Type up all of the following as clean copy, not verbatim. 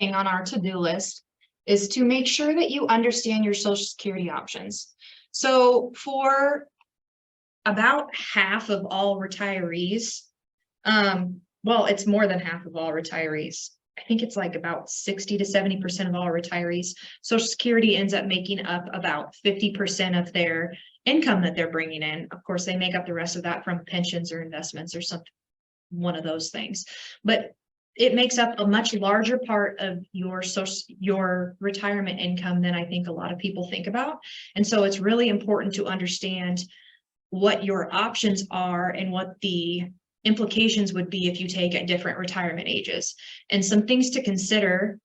thing on our to-do list is to make sure that you understand your Social Security options. So for about half of all retirees, well, it's more than half of all retirees. I think it's like about 60 to 70% of all retirees. Social Security ends up making up about 50% of their income that they're bringing in. Of course, they make up the rest of that from pensions or investments or something, one of those things. But it makes up a much larger part of your retirement income than I think a lot of people think about. And so it's really important to understand what your options are and what the implications would be if you take at different retirement ages. And some things to consider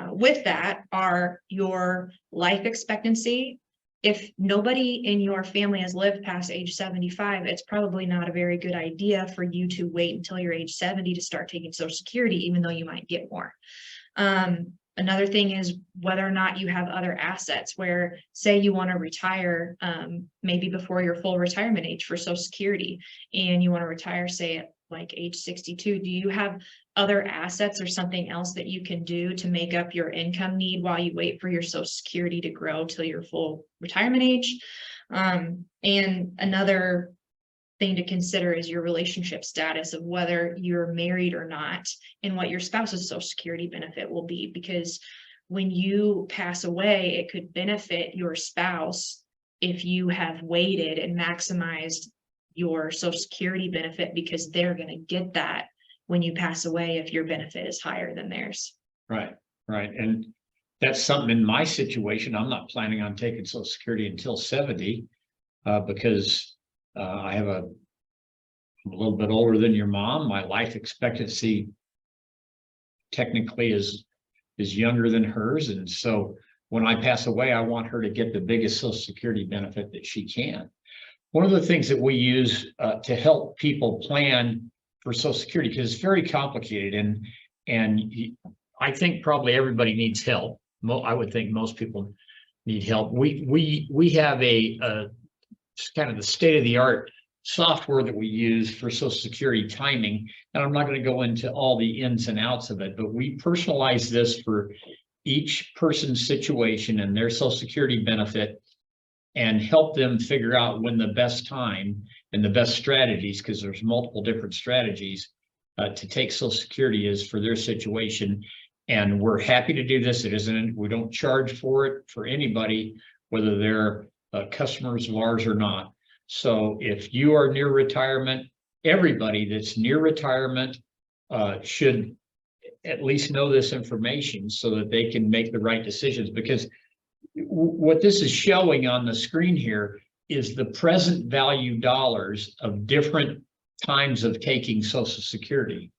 with that are your life expectancy. If nobody in your family has lived past age 75, it's probably not a very good idea for you to wait until you're age 70 to start taking Social Security, even though you might get more. Another thing is whether or not you have other assets where, say you want to retire maybe before your full retirement age for Social Security, and you want to retire, say at like age 62, do you have other assets or something else that you can do to make up your income need while you wait for your Social Security to grow till your full retirement age? And another thing to consider is your relationship status of whether you're married or not and what your spouse's Social Security benefit will be, because when you pass away, it could benefit your spouse if you have waited and maximized your Social Security benefit, because they're going to get that when you pass away if your benefit is higher than theirs. Right, right. And that's something in my situation. I'm not planning on taking Social Security until 70 because I have I'm a little bit older than your mom. My life expectancy technically is younger than hers. And so when I pass away, I want her to get the biggest Social Security benefit that she can. One of the things that we use to help people plan for Social Security, because it's very complicated, and I think probably everybody needs help. I would think most people need help. We have a kind of the state-of-the-art software that we use for Social Security timing, and I'm not going to go into all the ins and outs of it, but we personalize this for each person's situation and their Social Security benefit, and help them figure out when the best time and the best strategies, because there's multiple different strategies to take Social Security is for their situation. And we're happy to do this. We don't charge for it for anybody, whether they're customers of ours or not. So if you are near retirement, everybody that's near retirement should at least know this information so that they can make the right decisions. Because what this is showing on the screen here is the present value dollars of different times of taking Social Security.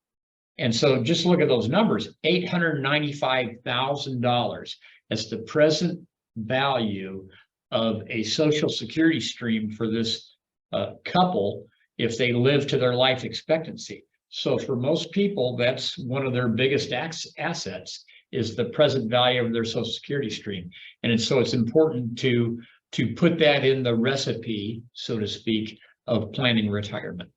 And so just look at those numbers, $895,000. That's the present value of a Social Security stream for this couple if they live to their life expectancy. So for most people, that's one of their biggest assets, is the present value of their Social Security stream. And so it's important to put that in the recipe, so to speak, of planning retirement.